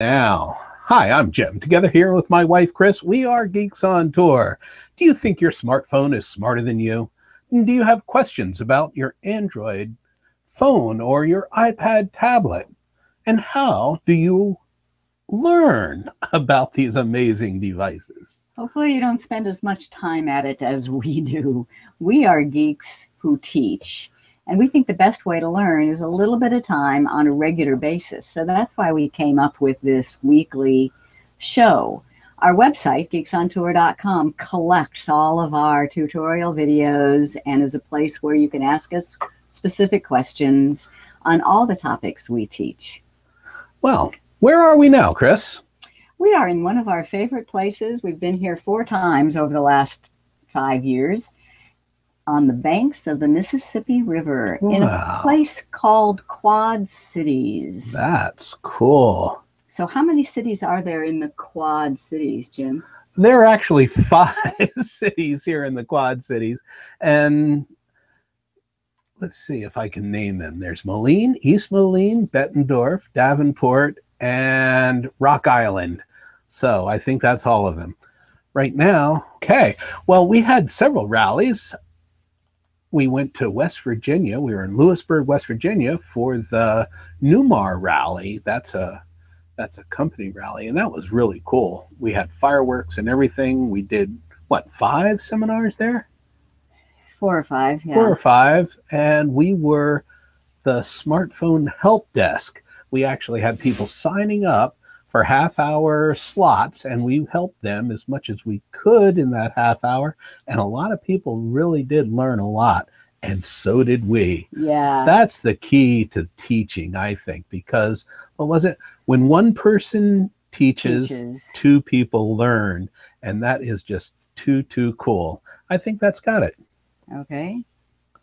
Now, hi, I'm Jim. Together here with my wife, Chris, we are Geeks on Tour. Do you think your smartphone is smarter than you? Do you have questions about your Android phone or your iPad tablet? And how do you learn about these amazing devices? Hopefully you don't spend as much time at it as we do. We are geeks who teach. And we think the best way to learn is a little bit of time on a regular basis. So that's why we came up with this weekly show. Our website, geeksontour.com, collects all of our tutorial videos and is a place where you can ask us specific questions on all the topics we teach. Well, where are we now, Chris? We are in one of our favorite places. We've been here 4 times over the last 5 years on the banks of the Mississippi River in a place called Quad Cities. That's cool. So how many cities are there in the Quad Cities, Jim? There are actually 5 cities here in the Quad Cities. And let's see if I can name them. There's Moline, East Moline, Bettendorf, Davenport, and Rock Island. So I think that's all of them right now. Okay, well, we had several rallies. We went to West Virginia. We were in Lewisburg, West Virginia for the Newmar rally. That's a company rally, and that was really cool. We had fireworks and everything. We did, what, 5 seminars there? 4 or 5, yeah. 4 or 5, and we were the smartphone help desk. We actually had people signing up for half-hour slots, and we helped them as much as we could in that half hour, and a lot of people really did learn a lot, and so did we. Yeah. That's the key to teaching, I think, because, what was it? When one person teaches, 2 people learn, and that is just too cool. I think that's got it. Okay,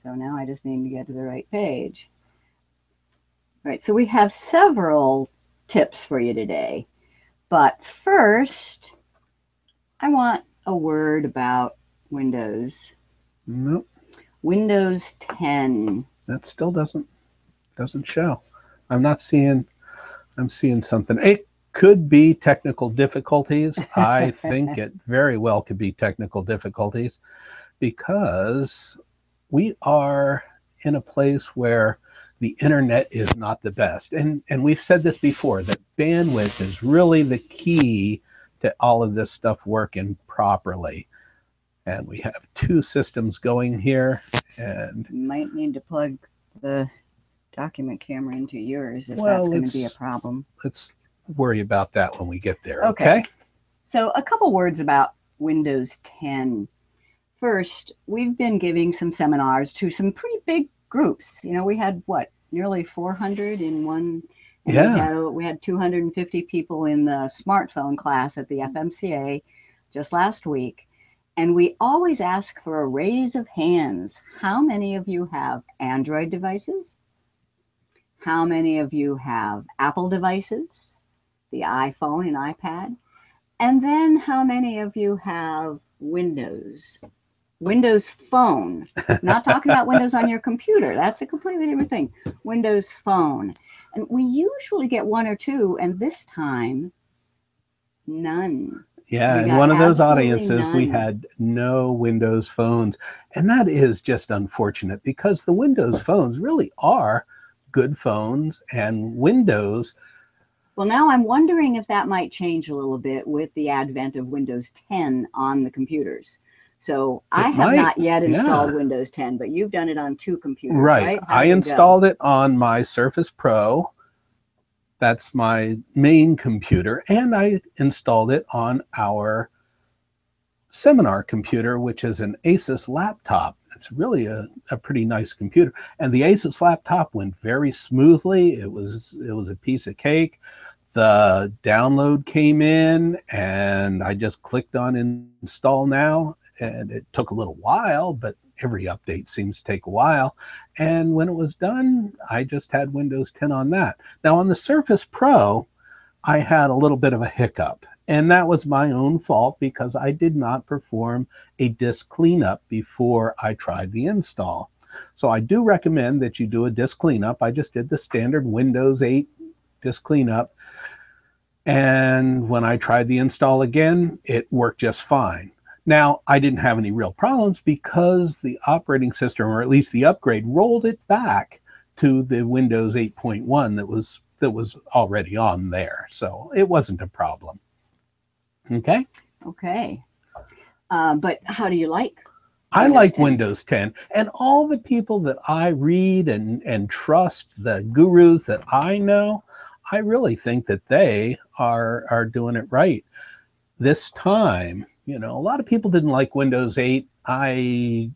so now I just need to get to the right page. Right, so we have several tips for you today. But first, I want a word about Windows. Nope. Windows 10. That still doesn't show. I'm seeing something. It could be technical difficulties. I think it very well could be technical difficulties because we are in a place where the internet is not the best. And we've said this before, that bandwidth is really the key to all of this stuff working properly. And we have 2 systems going here. And you might need to plug the document camera into yours if that's going to be a problem. Let's worry about that when we get there, okay? So a couple words about Windows 10. First, we've been giving some seminars to some pretty big groups. You know, we had what, nearly 400 in one. Yeah. We had 250 people in the smartphone class at the FMCA just last week. And we always ask for a raise of hands. How many of you have Android devices? How many of you have Apple devices, the iPhone and iPad? And then how many of you have Windows Phone? Not talking about Windows on your computer. That's a completely different thing. Windows Phone. And we usually get 1 or 2, and this time, none. Yeah, in one of those audiences, we had no Windows phones. And that is just unfortunate because the Windows phones really are good phones, and Windows. Well, now I'm wondering if that might change a little bit with the advent of Windows 10 on the computers. So I have not yet installed Windows 10, but you've done it on 2 computers, right? I installed it on my Surface Pro. That's my main computer. And I installed it on our seminar computer, which is an Asus laptop. It's really a pretty nice computer. And the Asus laptop went very smoothly. It was a piece of cake. The download came in, and I just clicked on Install Now. And it took a little while, but every update seems to take a while. And when it was done, I just had Windows 10 on that. Now on the Surface Pro, I had a little bit of a hiccup. And that was my own fault because I did not perform a disk cleanup before I tried the install. So I do recommend that you do a disk cleanup. I just did the standard Windows 8 disk cleanup. And when I tried the install again, it worked just fine. Now, I didn't have any real problems because the operating system, or at least the upgrade, rolled it back to the Windows 8.1 that was already on there. So it wasn't a problem. Okay. Okay. But how do you like I Windows like 10? Windows 10, and all the people that I read and trust, the gurus that I know, I really think that they are doing it right. This time, you know, a lot of people didn't like Windows 8. I'm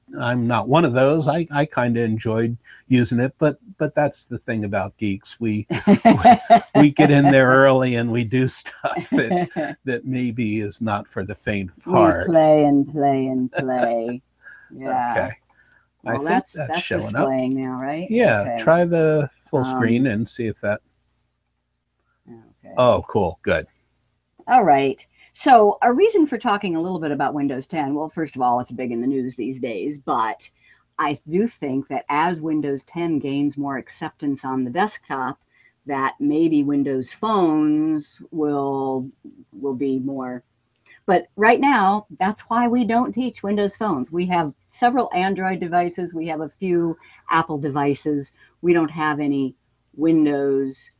not one of those. I kind of enjoyed using it, but that's the thing about geeks. We get in there early and we do stuff that maybe is not for the faint of We heart. play and play and play. Yeah. Okay. I Well, think that's that's showing up. displaying now, right? Yeah, Okay. try the full screen and see if that. Okay. Oh, cool. Good. All right. So, a reason for talking a little bit about Windows 10, well, first of all, it's big in the news these days, but I do think that as Windows 10 gains more acceptance on the desktop, that maybe Windows phones will be more. But right now, that's why we don't teach Windows phones. We have several Android devices, we have a few Apple devices. We don't have any Windows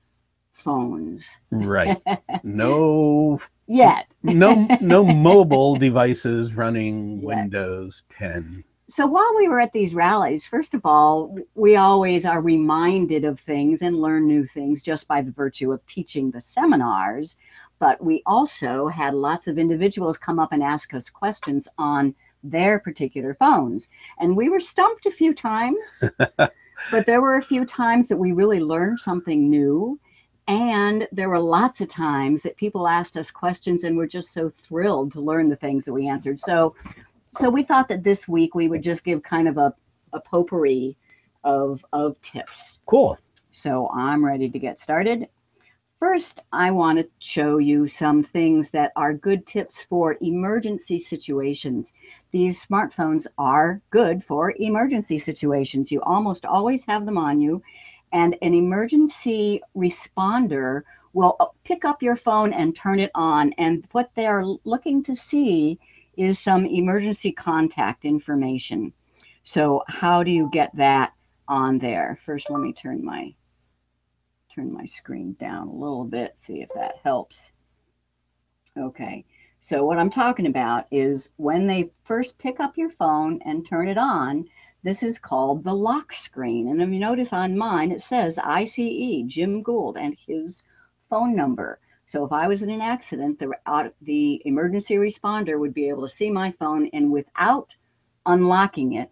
phones. Right. No Yet. no mobile devices running Yet. Windows 10. So while we were at these rallies, first of all, we always are reminded of things and learn new things just by the virtue of teaching the seminars. But we also had lots of individuals come up and ask us questions on their particular phones. And we were stumped a few times, but there were a few times that we really learned something new. And there were lots of times that people asked us questions and we're just so thrilled to learn the things that we answered. So we thought that this week we would just give kind of a potpourri of tips. Cool. So I'm ready to get started. First, I want to show you some things that are good tips for emergency situations. These smartphones are good for emergency situations. You almost always have them on you, and an emergency responder will pick up your phone and turn it on. And what they are looking to see is some emergency contact information. So how do you get that on there? First, let me turn my screen down a little bit, see if that helps. Okay, so what I'm talking about is when they first pick up your phone and turn it on, this is called the lock screen. And if you notice on mine, it says ICE, Jim Gould, and his phone number. So if I was in an accident, the emergency responder would be able to see my phone, and without unlocking it,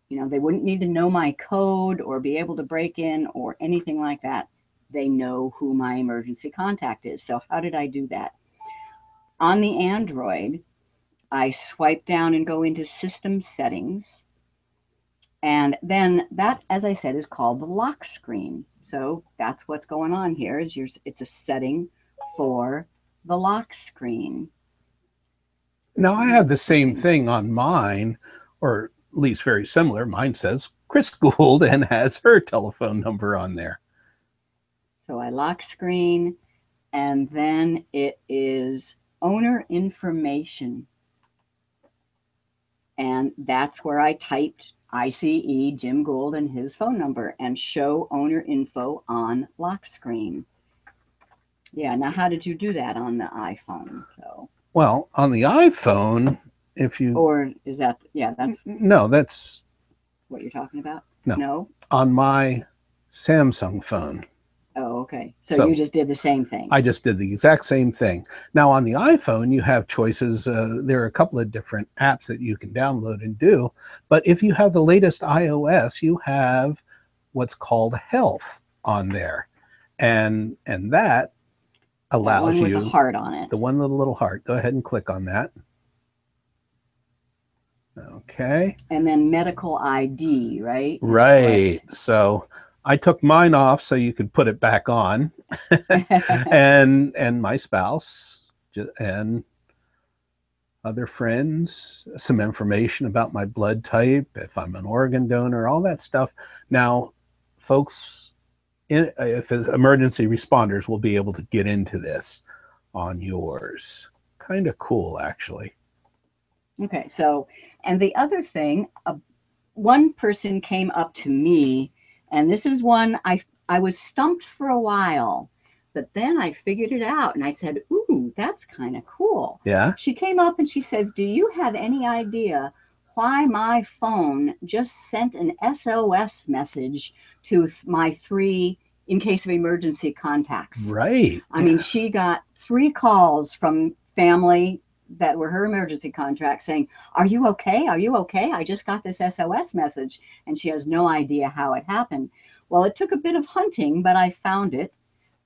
you know, they wouldn't need to know my code or be able to break in or anything like that. They know who my emergency contact is. So how did I do that? On the Android, I swipe down and go into System Settings. And then that, as I said, is called the lock screen. So that's what's going on here. It's a setting for the lock screen. Now I have the same thing on mine, or at least very similar. Mine says Chris Gould and has her telephone number on there. So I lock screen, and then it is owner information. And that's where I typed ICE, Jim Gould, and his phone number, and show owner info on lock screen. Yeah, now how did you do that on the iPhone? So, well, on the iPhone, if you... Or is that, yeah, that's... No, that's... What you're talking about? No. On my Samsung phone. Oh, okay. So you just did the same thing. I just did the exact same thing. Now on the iPhone, you have choices. There are a couple of different apps that you can download and do. But if you have the latest iOS, you have what's called Health on there. And that allows you... The one with the heart on it. The one with the little heart. Go ahead and click on that. Okay. And then medical ID, right? Right. So I took mine off so you could put it back on. and my spouse and other friends, some information about my blood type, if I'm an organ donor, all that stuff. Now, folks, if emergency responders will be able to get into this. on yours. Kind of cool, actually. Okay, so, and the other thing, one person came up to me, and this is one I was stumped for a while, but then I figured it out, and I said, "Ooh, that's kind of cool." Yeah. She came up and she says, "Do you have any idea why my phone just sent an SOS message to my 3 in case of emergency contacts?" Right. I mean, she got 3 calls from family that were her emergency contacts saying, "Are you okay? Are you okay? I just got this SOS message." And she has no idea how it happened. Well, it took a bit of hunting, but I found it.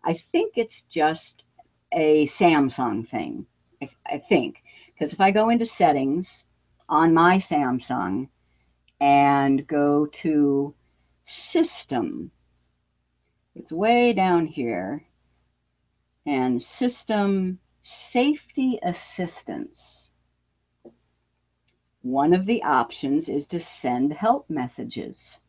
I think it's just a Samsung thing. I think. Because if I go into settings on my Samsung and go to system, it's way down here, and system safety assistance. One of the options is to send help messages.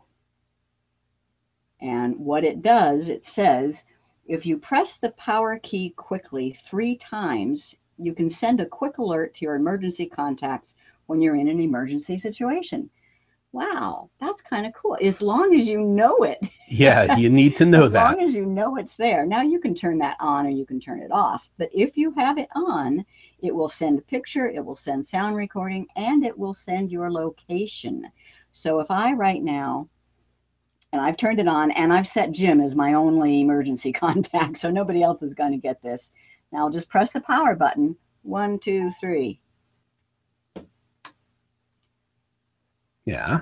And what it does, it says, if you press the power key quickly 3 times, you can send a quick alert to your emergency contacts when you're in an emergency situation. Wow, that's kind of cool. As long as you know it. Yeah, you need to know as that. long as you know it's there. Now you can turn that on or you can turn it off. But if you have it on, it will send a picture, it will send sound recording, and it will send your location. So if I right now, and I've turned it on, and I've set Jim as my only emergency contact, so nobody else is going to get this. Now I'll just press the power button. 1, 2, 3. Yeah.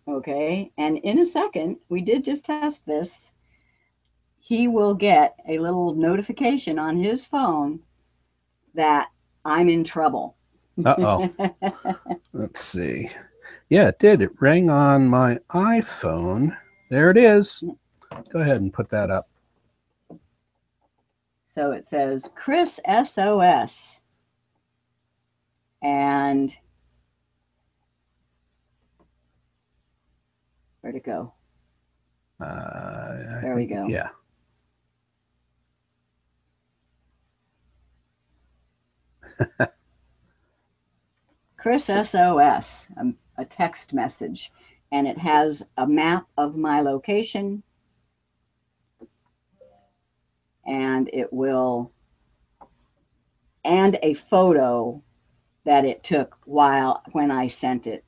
Okay, and in a second, we did just test this. He will get a little notification on his phone that I'm in trouble. Uh-oh. Let's see. Yeah, it did. It rang on my iPhone. There it is. Go ahead and put that up. So it says Chris SOS. And where'd it go? There we go. Yeah. Chris SOS, a text message, and it has a map of my location, and it will, and a photo that it took when I sent it.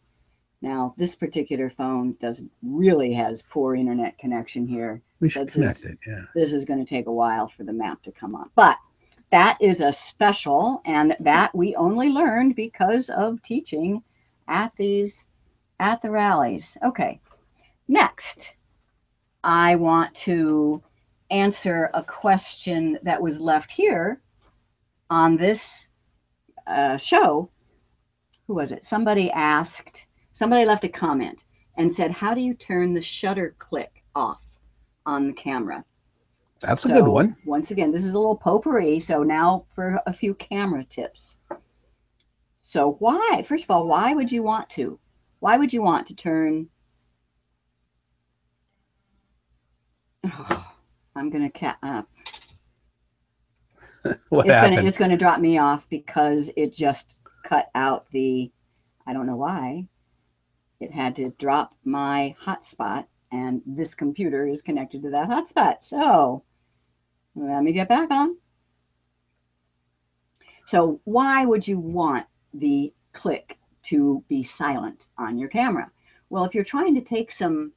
Now, this particular phone really has poor internet connection here. We should connect it, yeah. This is going to take a while for the map to come up. But that is a special, and that we only learned because of teaching at the rallies. Okay, next, I want to answer a question that was left here on this show. Who was it? Somebody left a comment and said, "How do you turn the shutter click off on the camera?" That's a good one. Once again, this is a little potpourri. So now for a few camera tips. So first of all, why would you want to turn? Oh, I'm going to it's going to drop me off because it just cut out I don't know why. It had to drop my hotspot, and this computer is connected to that hotspot. So let me get back on. So why would you want the click to be silent on your camera? Well, if you're trying to take some...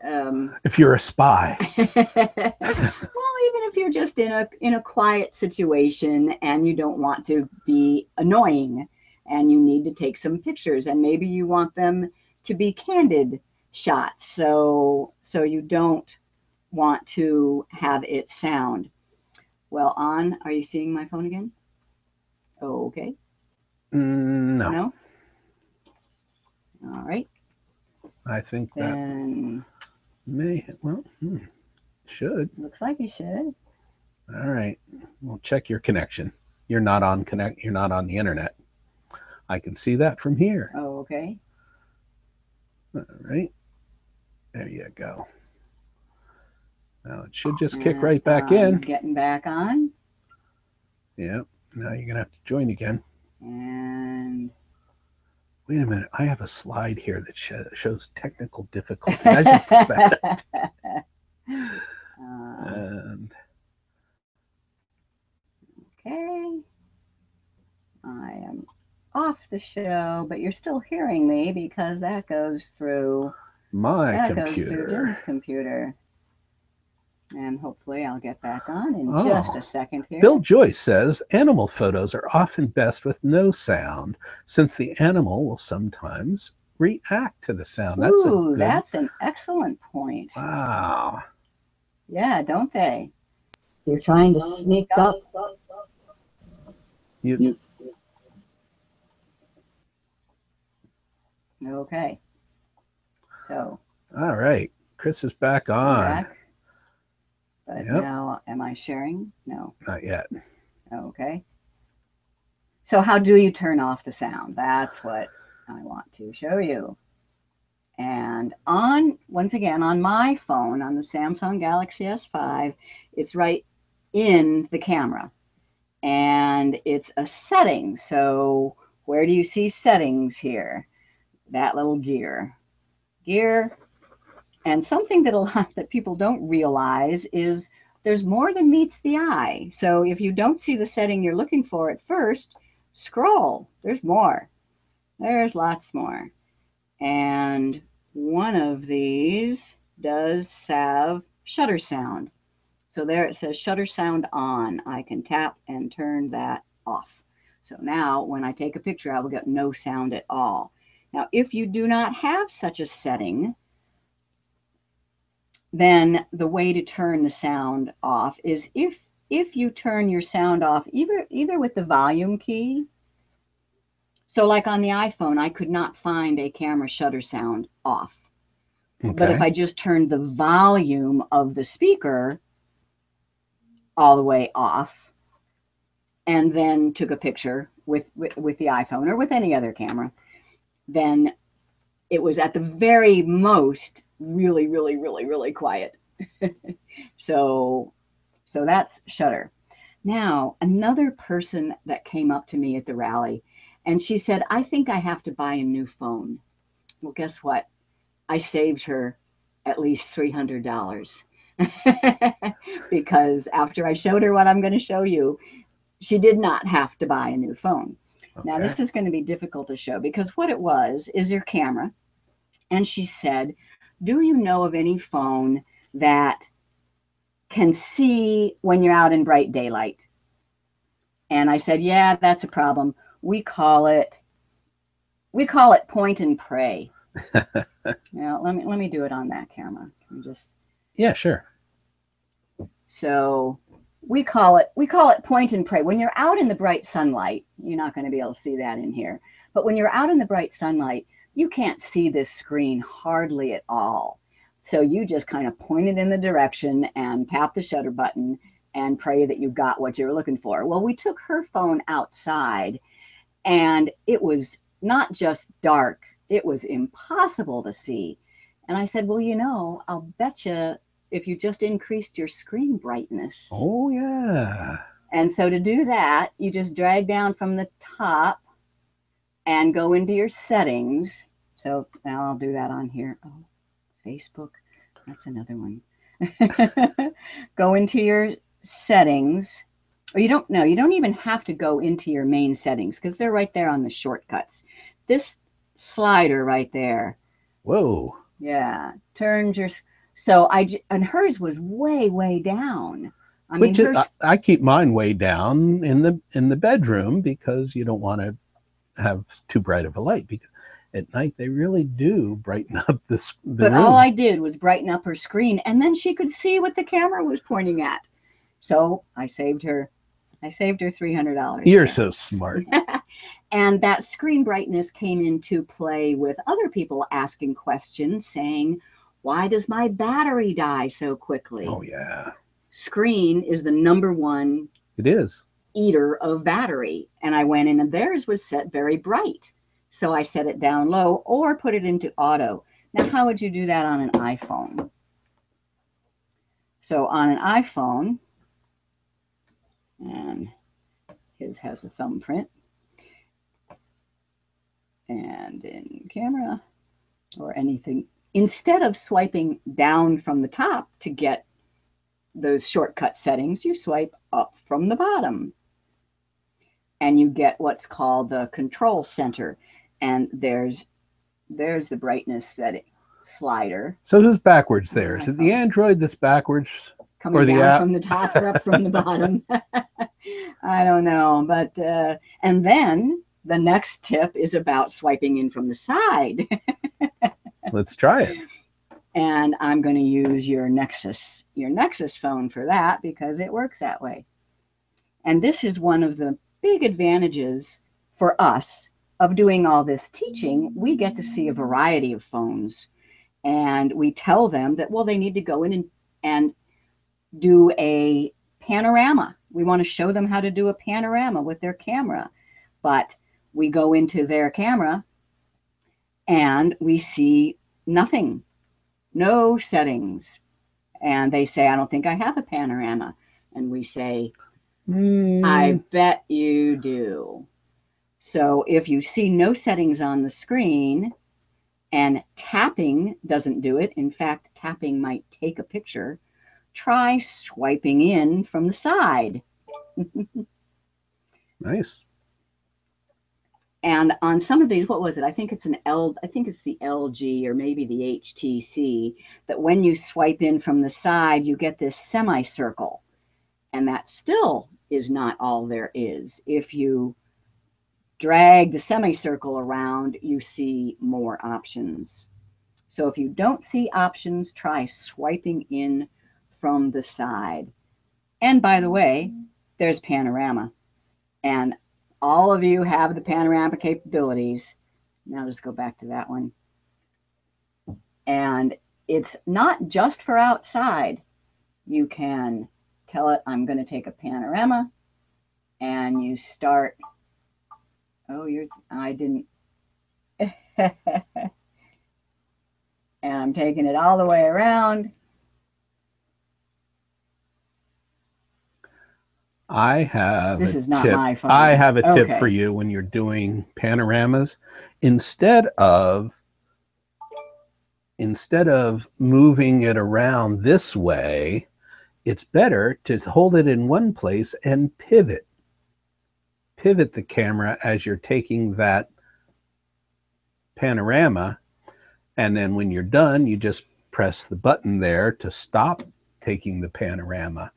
if you're a spy. Well, even if you're just in a quiet situation and you don't want to be annoying and you need to take some pictures and maybe you want them to be candid shots, so you don't want to have it sound. Well, are you seeing my phone again? Okay. No. No? All right. I think then should. Looks like you should. All right. We'll check your connection. You're not on the internet. I can see that from here. Oh, okay. All right. There you go. Now it should just kick right back in. Getting back on. Yeah. Now you're going to have to join again. And wait a minute. I have a slide here that shows technical difficulty. I should put that up. And okay. I am off the show, but you're still hearing me because that goes through my computer. Goes through Jim's computer. And hopefully I'll get back on in just a second here. Bill Joyce says animal photos are often best with no sound, since the animal will sometimes react to the sound. That's an excellent point. Wow. Yeah, don't they? You're trying to sneak up. Okay. So. All right. Chris is back on. But now, am I sharing? No. Not yet. Okay. So how do you turn off the sound? That's what I want to show you. And once again, on my phone, on the Samsung Galaxy S5, it's right in the camera. And it's a setting. So where do you see settings here? That little gear. And something that people don't realize is there's more than meets the eye. So if you don't see the setting you're looking for at first, scroll. There's more. There's lots more. And one of these does have shutter sound. So there it says shutter sound on. I can tap and turn that off. So now when I take a picture, I will get no sound at all. Now, if you do not have such a setting, then the way to turn the sound off is if you turn your sound off either with the volume key. So like on the iPhone, I could not find a camera shutter sound off. Okay. But if I just turned the volume of the speaker all the way off and then took a picture with the iPhone or with any other camera, then it was at the very most really, really, really, really quiet. So that's shutter. Now, another person that came up to me at the rally, and she said, I think I have to buy a new phone. Well, guess what? I saved her at least $300 because after I showed her what I'm going to show you, she did not have to buy a new phone. Okay. Now, this is going to be difficult to show because what it was is their camera. And she said, do you know of any phone that can see when you're out in bright daylight? And I said, yeah, that's a problem. We call it point and pray. Now, let me do it on that camera. Can you just... Yeah, sure. So we call it point and pray. When you're out in the bright sunlight, you're not going to be able to see that in here. But when you're out in the bright sunlight, you can't see this screen hardly at all. So you just kind of point it in the direction and tap the shutter button and pray that you got what you were looking for. Well, we took her phone outside and it was not just dark, it was impossible to see. And I said, well, you know, I'll bet you if you just increased your screen brightness. Oh, yeah. And so to do that, you just drag down from the top and go into your settings. So now I'll do that on here. Oh, Facebook, that's another one. Go into your settings. Or you don't even have to go into your main settings because they're right there on the shortcuts. This slider right there. Whoa. Yeah, turns your... So and hers was way, way down. I keep mine way down in the bedroom because you don't want to have too bright of a light, because at night they really do brighten up the But room. All I did was brighten up her screen, and then she could see what the camera was pointing at. So I saved her $300. You're so smart. And that screen brightness came into play with other people asking questions saying, why does my battery die so quickly? Oh, yeah. Screen is the number one eater of battery. And I went in and theirs was set very bright. So I set it down low or put it into auto. Now, how would you do that on an iPhone? So on an iPhone, and His has a thumbprint. And in camera or anything, instead of swiping down from the top to get those shortcut settings, you swipe up from the bottom. And you get what's called the control center. And there's the brightness setting slider. So who's backwards there? Is it the Android that's backwards? Coming or the down app? from the top or up from the bottom? I don't know. But, and then the next tip is about swiping in from the side. Let's try it. And I'm going to use your Nexus phone for that because it works that way. And this is one of the big advantages for us of doing all this teaching. We get to see a variety of phones, and we tell them that, well, they need to go in and do a panorama. We want to show them how to do a panorama with their camera. But we go into their camera and we see nothing, no settings. And they say, I don't think I have a panorama. And we say, I bet you do. So if you see no settings on the screen and tapping doesn't do it, in fact, tapping might take a picture, try swiping in from the side. Nice. And on some of these, what was it? I think it's the LG or maybe the HTC, that when you swipe in from the side, you get this semicircle. And that still is not all there is. If you drag the semicircle around, you see more options. So if you don't see options, try swiping in from the side. And by the way, there's panorama. And all of you have the panorama capabilities. Now just go back to that one. And it's not just for outside. You can tell it, I'm going to take a panorama, and you start, I didn't, and I'm taking it all the way around. I have this a is not tip. my phone. I have a tip for you when you're doing panoramas. Instead of moving it around this way, it's better to hold it in one place and pivot the camera as you're taking that panorama. And then when you're done, you just press the button there to stop taking the panorama.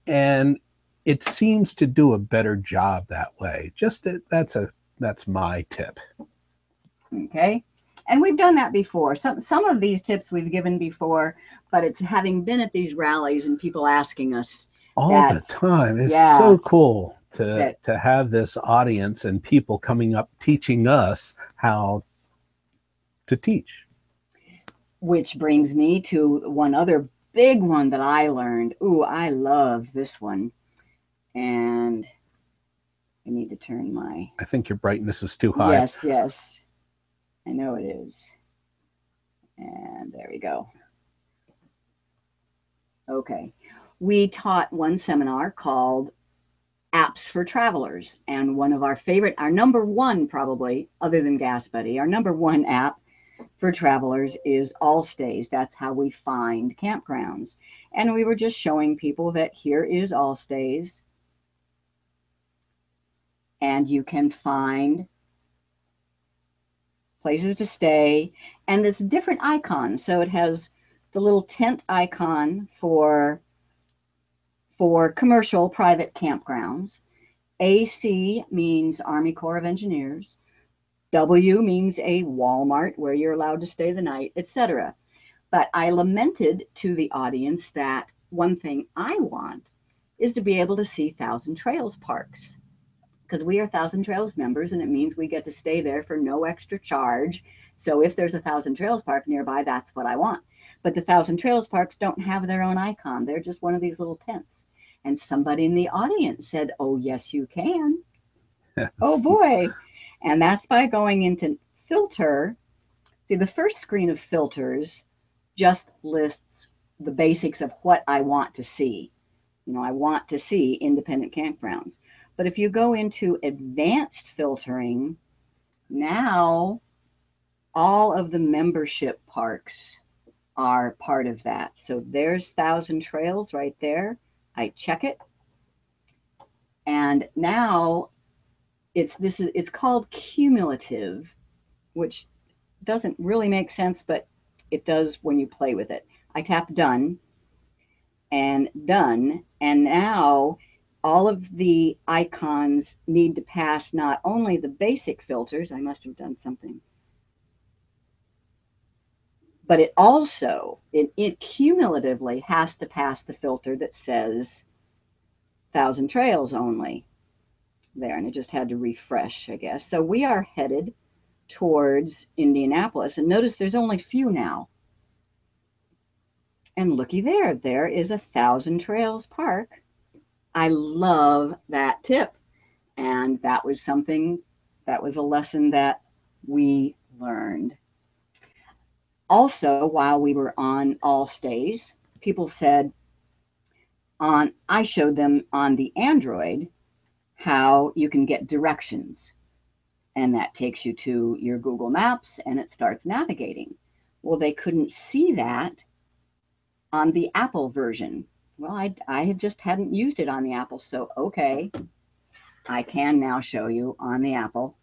And it seems to do a better job that way. That's my tip. Okay. And we've done that before. Some of these tips we've given before, but it's having been at these rallies and people asking us all the time. It's so cool to have this audience and people coming up teaching us how to teach. Which brings me to one other big one that I learned. Ooh, I love this one. And I need to turn my... I think your brightness is too high. Yes. I know it is. And there we go. Okay. We taught one seminar called Apps for Travelers. And one of our favorite, our number one probably, other than Gas Buddy, our number one app for travelers is Allstays. That's how we find campgrounds. And we were just showing people that here is Allstays. And you can find places to stay. And it's different icons. So it has the little tent icon for commercial private campgrounds. AC means Army Corps of Engineers. W means a Walmart where you're allowed to stay the night, etc. But I lamented to the audience that one thing I want is to be able to see Thousand Trails parks, because we are Thousand Trails members, and it means we get to stay there for no extra charge. So if there's a Thousand Trails park nearby, that's what I want. But the Thousand Trails parks don't have their own icon. They're just one of these little tents. And somebody in the audience said, oh, yes, you can. Yes. Oh, boy. And that's by going into filter. See, the first screen of filters just lists the basics of what I want to see. You know, I want to see independent campgrounds. But if you go into advanced filtering, now all of the membership parks are part of that. So there's Thousand Trails right there. I check it. And now it's called cumulative, which doesn't really make sense, but it does when you play with it. I tap done, and now all of the icons need to pass not only the basic filters, I must have done something, but it cumulatively has to pass the filter that says Thousand Trails only there, and it just had to refresh, I guess. So we are headed towards Indianapolis, and notice there's only few now. And looky there, there is a Thousand Trails Park. I love that tip. And that was a lesson that we learned. Also, while we were on All Stays, people said I showed them on the Android how you can get directions. And that takes you to your Google Maps and it starts navigating. Well, they couldn't see that on the Apple version. Well, I had just hadn't used it on the Apple, so okay, I can now show you on the Apple.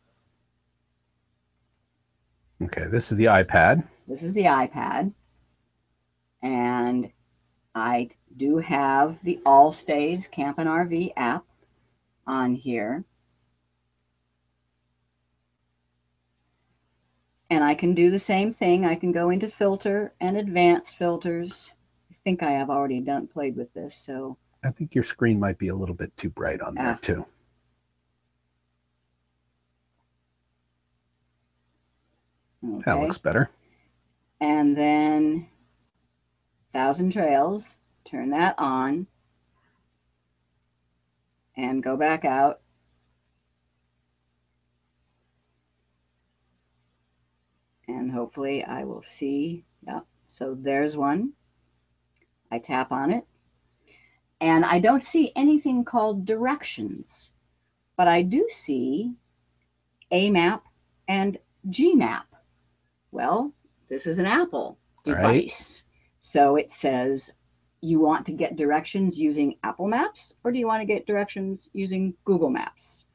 Okay, this is the iPad. This is the iPad, and I do have the All Stays Camp and RV app on here. And I can do the same thing. I can go into filter and advanced filters. I think I have already played with this, so. I think your screen might be a little bit too bright on there too. Okay. That looks better. And then Thousand Trails, turn that on and go back out. And hopefully I will see, yeah, so there's one. I tap on it. And I don't see anything called directions, but I do see A map and G map. Well, this is an Apple device. Right. So it says, you want to get directions using Apple Maps, or do you want to get directions using Google Maps?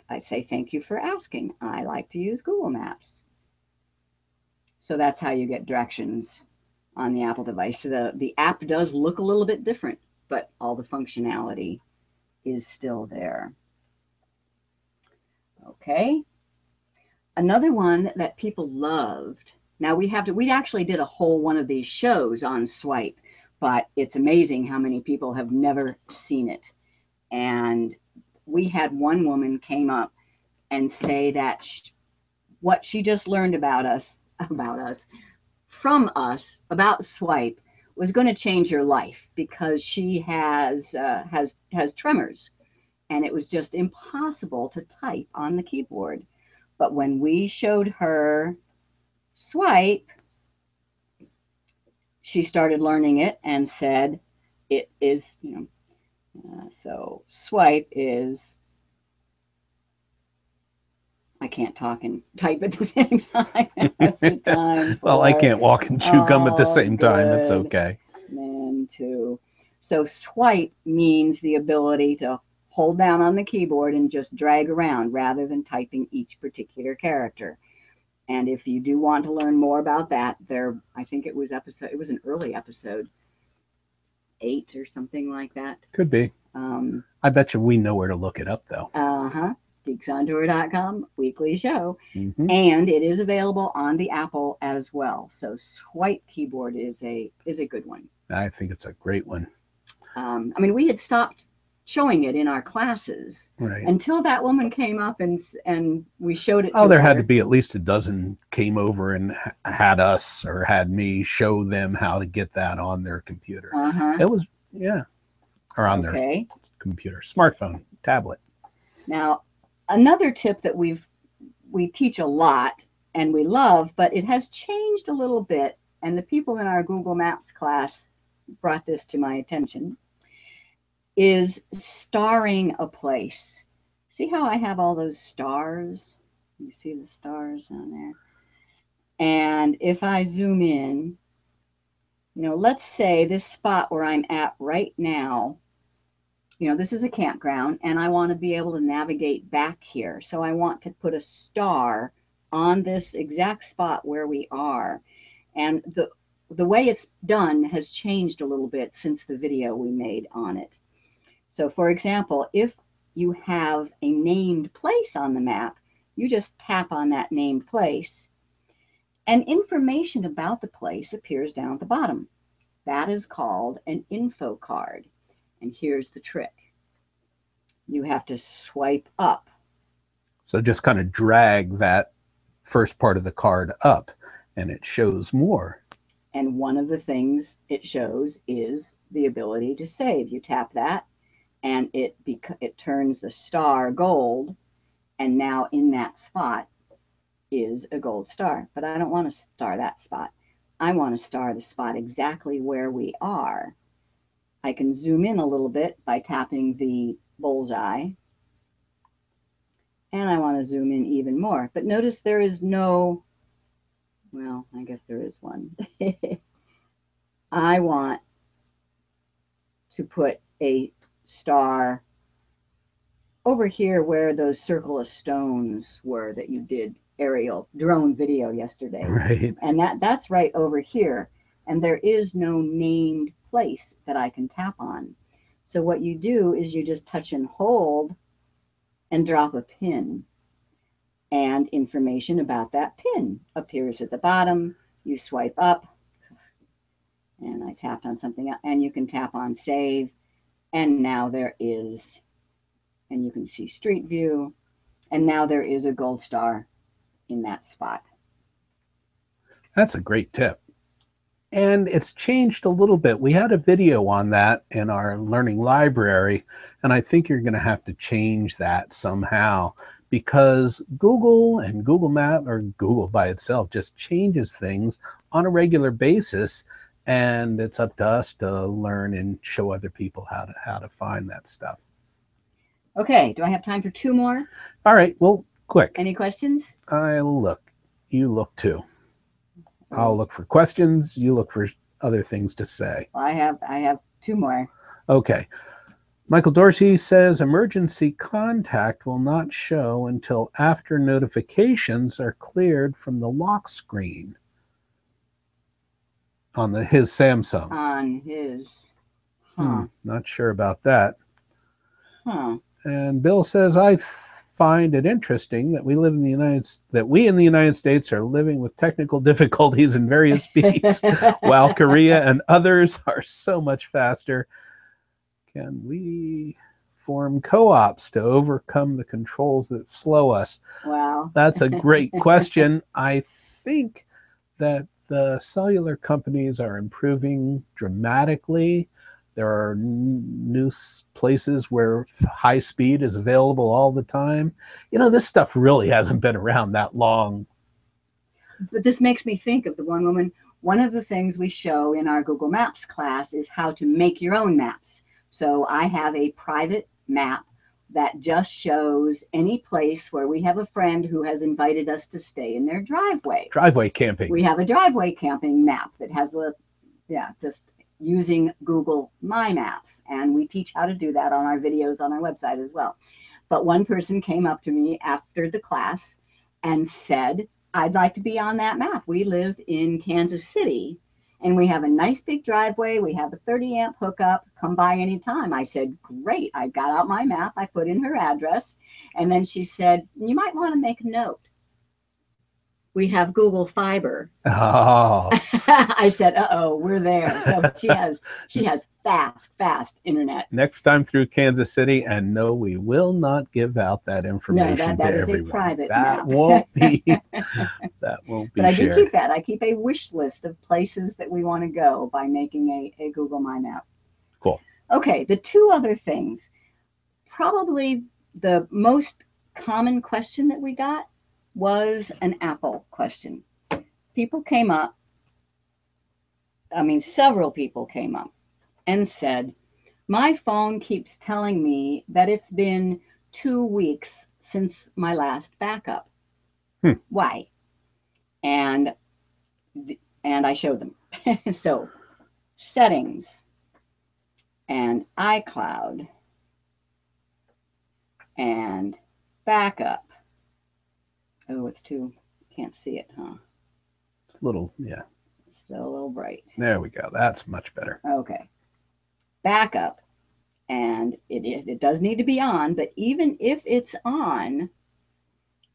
I say, thank you for asking. I like to use Google Maps. So that's how you get directions on the Apple device. So the app does look a little bit different, but all the functionality is still there. Okay. Another one that people loved. Now we actually did a whole one of these shows on Swipe, but it's amazing how many people have never seen it. And we had one woman came up and say that what she just learned about Swipe was going to change her life, because she has tremors, and it was just impossible to type on the keyboard. But when we showed her Swipe, she started learning it and said it is, so Swipe is, I can't talk and type at the same time. That's the time well, I can't walk and chew gum at the same time. It's okay. And two. So Swipe means the ability to hold down on the keyboard and just drag around rather than typing each particular character. And if you do want to learn more about that, I think it was an early episode 8 or something like that. Could be. I bet you we know where to look it up, though. geeksontour.com, weekly show. Mm-hmm. And it is available on the Apple as well. So Swipe keyboard is a good one. I think it's a great one. We had stopped showing it in our classes until that woman came up and we showed it to her. There had to be at least a dozen came over and had us or had me show them how to get that on their computer. It was, or on their computer, smartphone, tablet. Now, another tip that we teach a lot and we love, but it has changed a little bit, and the people in our Google Maps class brought this to my attention. is starring a place. See how I have all those stars? You see the stars on there? And if I zoom in, let's say this spot where I'm at right now, this is a campground and I want to be able to navigate back here. So I want to put a star on this exact spot where we are. And the way it's done has changed a little bit since the video we made on it. So for example, if you have a named place on the map, you just tap on that named place and information about the place appears down at the bottom. That is called an info card. And here's the trick. You have to swipe up. So just kind of drag that first part of the card up and it shows more. And one of the things it shows is the ability to save. You tap that and it turns the star gold, and now in that spot is a gold star. But I don't want to star that spot. I want to star the spot exactly where we are. I can zoom in a little bit by tapping the bullseye. And I want to zoom in even more. But notice there is no, well, I guess there is one. I want to put a star over here where those circle of stones were that you did aerial drone video yesterday. Right. And that's right over here. And there is no named place that I can tap on. So what you do is you just touch and hold and drop a pin. And information about that pin appears at the bottom. You swipe up. And I tapped on something else. And you can tap on save. And now there is, and you can see street view. And now there is a gold star in that spot. That's a great tip. And it's changed a little bit. We had a video on that in our learning library, and I think you're going to have to change that somehow, because Google and Google Map, or Google by itself, just changes things on a regular basis, and it's up to us to learn and show other people how to find that stuff. Okay, do I have time for two more? All right, well, quick. Any questions? I'll look. You look too. I'll look for questions. You look for other things to say. Well, I have two more. Okay. Michael Dorsey says emergency contact will not show until after notifications are cleared from the lock screen on his Samsung. On his. Not sure about that. Huh. And Bill says, I find it interesting that we in the United States are living with technical difficulties in various speeds, while Korea and others are so much faster. Can we form co-ops to overcome the controls that slow us? Wow. That's a great question. I think that the cellular companies are improving dramatically. There are new places where high speed is available all the time. This stuff really hasn't been around that long. But this makes me think of the one woman. One of the things we show in our Google Maps class is how to make your own maps. So I have a private map that just shows any place where we have a friend who has invited us to stay in their driveway. Driveway camping. We have a driveway camping map that has just using Google My Maps. And we teach how to do that on our videos on our website as well. But one person came up to me after the class and said, I'd like to be on that map. We live in Kansas City and we have a nice big driveway. We have a 30 amp hookup. Come by anytime. I said, great. I got out my map. I put in her address. And then she said, you might want to make a note. We have Google Fiber. Oh. I said, uh-oh, we're there. So she has fast internet. Next time through Kansas City, and no, we will not give out that information to everyone. That is a private that map. won't be that won't be But shared. I do keep that. I keep a wish list of places that we want to go by making a Google My Map. Cool. Okay, the two other things. Probably the most common question that we got was an Apple question. People came up, several people came up and said, My phone keeps telling me that it's been 2 weeks since my last backup. Why? And I showed them. So settings and iCloud and backup. Oh, it's too, can't see it, huh? It's a little, yeah. Still a little bright. There we go. That's much better. Okay. Backup. And it does need to be on, but even if it's on,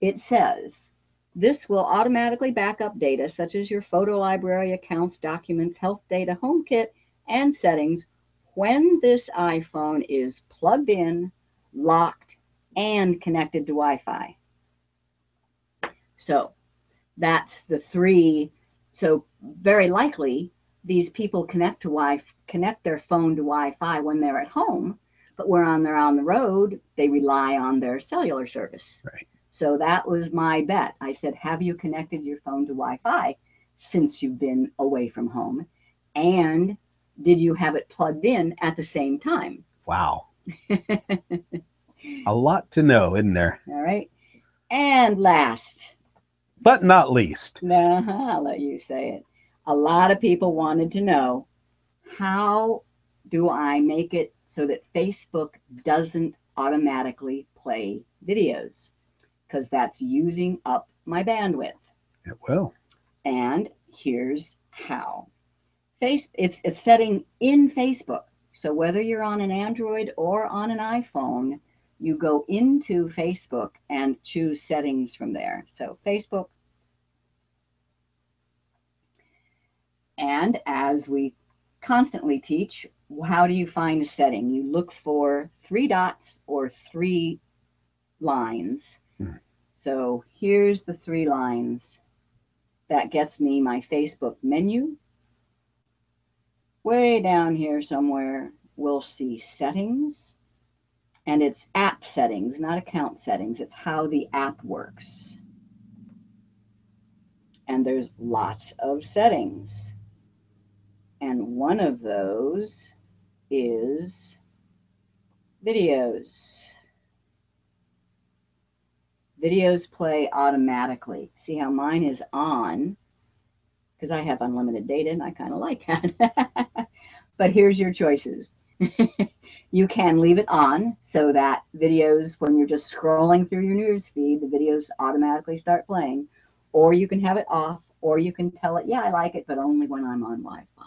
it says this will automatically back up data such as your photo library, accounts, documents, health data, HomeKit, and settings when this iPhone is plugged in, locked, and connected to Wi-Fi. So that's the three. So very likely these people connect their phone to Wi-Fi when they're at home, but when they're on the road, they rely on their cellular service. Right. So that was my bet. I said, have you connected your phone to Wi-Fi since you've been away from home? And did you have it plugged in at the same time? Wow. A lot to know, isn't there? All right. And last, but not least. I'll let you say it. A lot of people wanted to know, how do I make it so that Facebook doesn't automatically play videos? Because that's using up my bandwidth. It will. And here's how. It's a setting in Facebook. So whether you're on an Android or on an iPhone, you go into Facebook and choose settings from there. So Facebook. And as we constantly teach, how do you find a setting? You look for 3 dots or 3 lines. So here's the 3 lines. That gets me my Facebook menu. Way down here somewhere, we'll see settings. And it's app settings, not account settings. It's how the app works. And there's lots of settings. And one of those is videos. Videos play automatically. See how mine is on, because I have unlimited data and I kind of like that. But here's your choices. You can leave it on so that videos, when you're just scrolling through your news feed, the videos automatically start playing. Or you can have it off, or you can tell it, yeah, I like it, but only when I'm on Wi-Fi.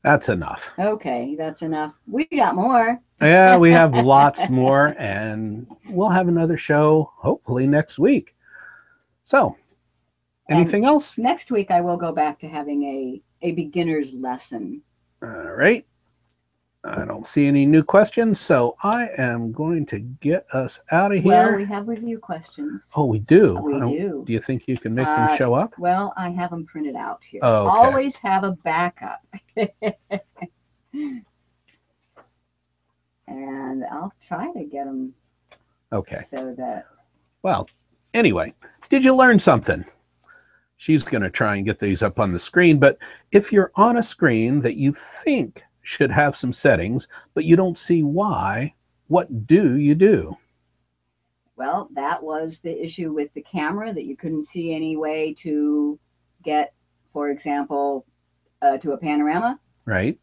That's enough. Okay, that's enough. We got more. Yeah, we have lots more, and we'll have another show hopefully next week. So, anything else? Next week, I will go back to having a beginner's lesson. All right. I don't see any new questions, so I am going to get us out of here. Well, we have review questions. Oh, we do? We do. Do you think you can make them show up? Well, I have them printed out here. Oh, okay. Always have a backup. And I'll try to get them. Okay. So that. Well, anyway, did you learn something? She's going to try and get these up on the screen, but if you're on a screen that you think should have some settings, but you don't see why, what do you do? Well, that was the issue with the camera, that you couldn't see any way to get, for example, to a panorama. Right.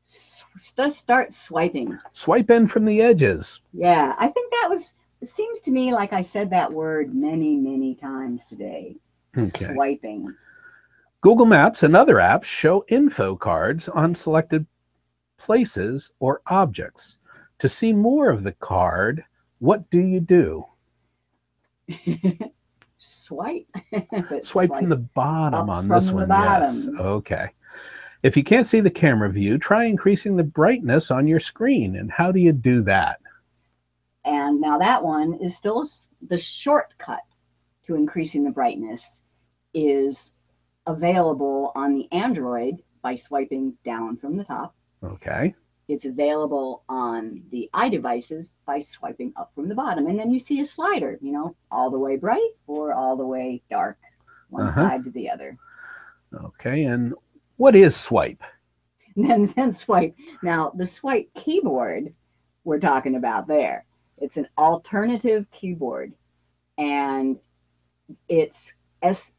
Just start swiping. Swipe in from the edges. Yeah, I think that was, it seems to me like I said that word many, many times today. Okay. Swiping. Google Maps and other apps show info cards on selected places or objects. To see more of the card, what do you do? Swipe. Swipe from the bottom on this one. Yes. Okay. If you can't see the camera view, try increasing the brightness on your screen. And how do you do that? And now that one is still the shortcut to increasing the brightness is available on the Android by swiping down from the top. Okay. It's available on the iDevices by swiping up from the bottom. And then you see a slider, you know, all the way bright or all the way dark, one side to the other. Okay. And what is swipe? And then swipe. Now, the swipe keyboard we're talking about there, it's an alternative keyboard, and it's SWYPE.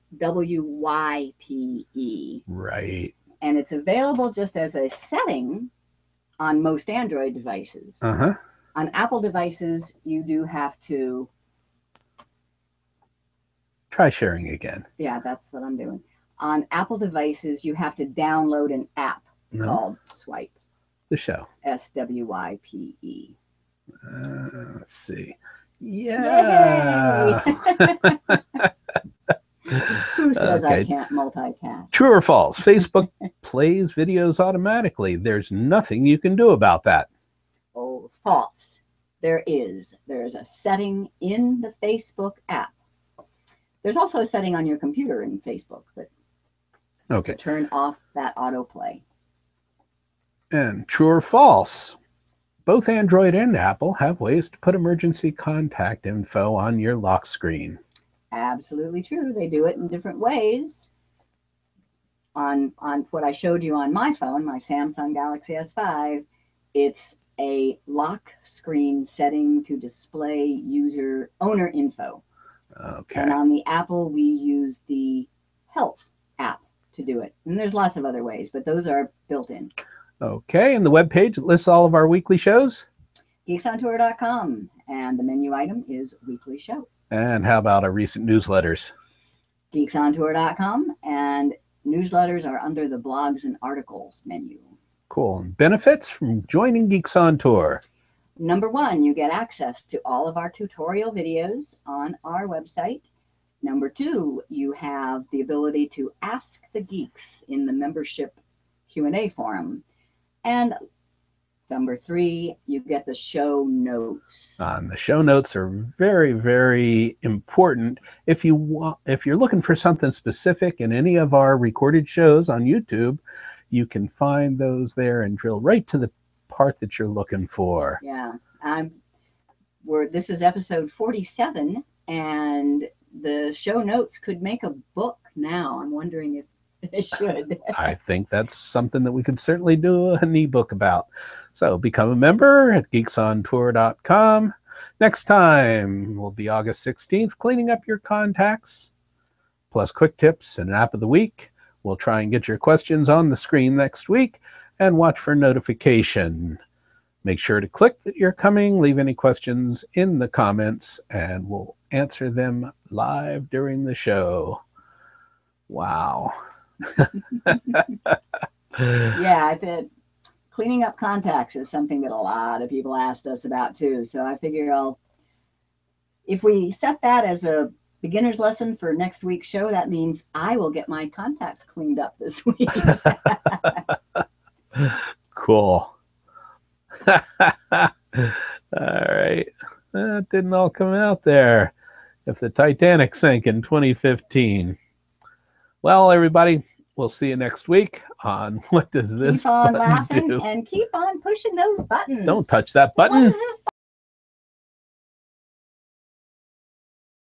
Right. And it's available just as a setting on most Android devices. Uh-huh. On Apple devices, you do have to... Try sharing again. Yeah, that's what I'm doing. On Apple devices, you have to download an app called Swipe. The show. SWYPE. Let's see. Yeah. Who says I can't multitask? True or false? Facebook plays videos automatically. There's nothing you can do about that. Oh, false. There is. There's a setting in the Facebook app. There's also a setting on your computer in Facebook that to turn off that autoplay. And true or false? Both Android and Apple have ways to put emergency contact info on your lock screen. Absolutely true. They do it in different ways. On what I showed you on my phone, my Samsung Galaxy S5, it's a lock screen setting to display user owner info. Okay. And on the Apple, we use the Health app to do it. And there's lots of other ways, but those are built in. Okay, and the webpage lists all of our weekly shows? geeksontour.com, and the menu item is weekly show. And how about our recent newsletters? geeksontour.com, and newsletters are under the blogs and articles menu. Cool. And benefits from joining Geeks on Tour? Number one, you get access to all of our tutorial videos on our website. Number two, you have the ability to ask the geeks in the membership Q&A forum. And number three, you get the show notes. The show notes are very, very important. If you're looking for something specific in any of our recorded shows on YouTube, you can find those there and drill right to the part that you're looking for. Yeah, this is episode 47, and the show notes could make a book now. I'm wondering if it should. I think that's something that we could certainly do an ebook about. So become a member at geeksontour.com. Next time will be August 16th, cleaning up your contacts, plus quick tips and an app of the week. We'll try and get your questions on the screen next week and watch for notification. Make sure to click that you're coming, leave any questions in the comments, and we'll answer them live during the show. Wow. Yeah, I bet cleaning up contacts is something that a lot of people asked us about too. So I figure if we set that as a beginner's lesson for next week's show, that means I will get my contacts cleaned up this week. Cool. All right. That didn't all come out there. If the Titanic sank in 2015. Well, everybody, we'll see you next week on What Does This Keep on Button laughing Do? and keep on pushing those buttons. Don't touch that button. What is this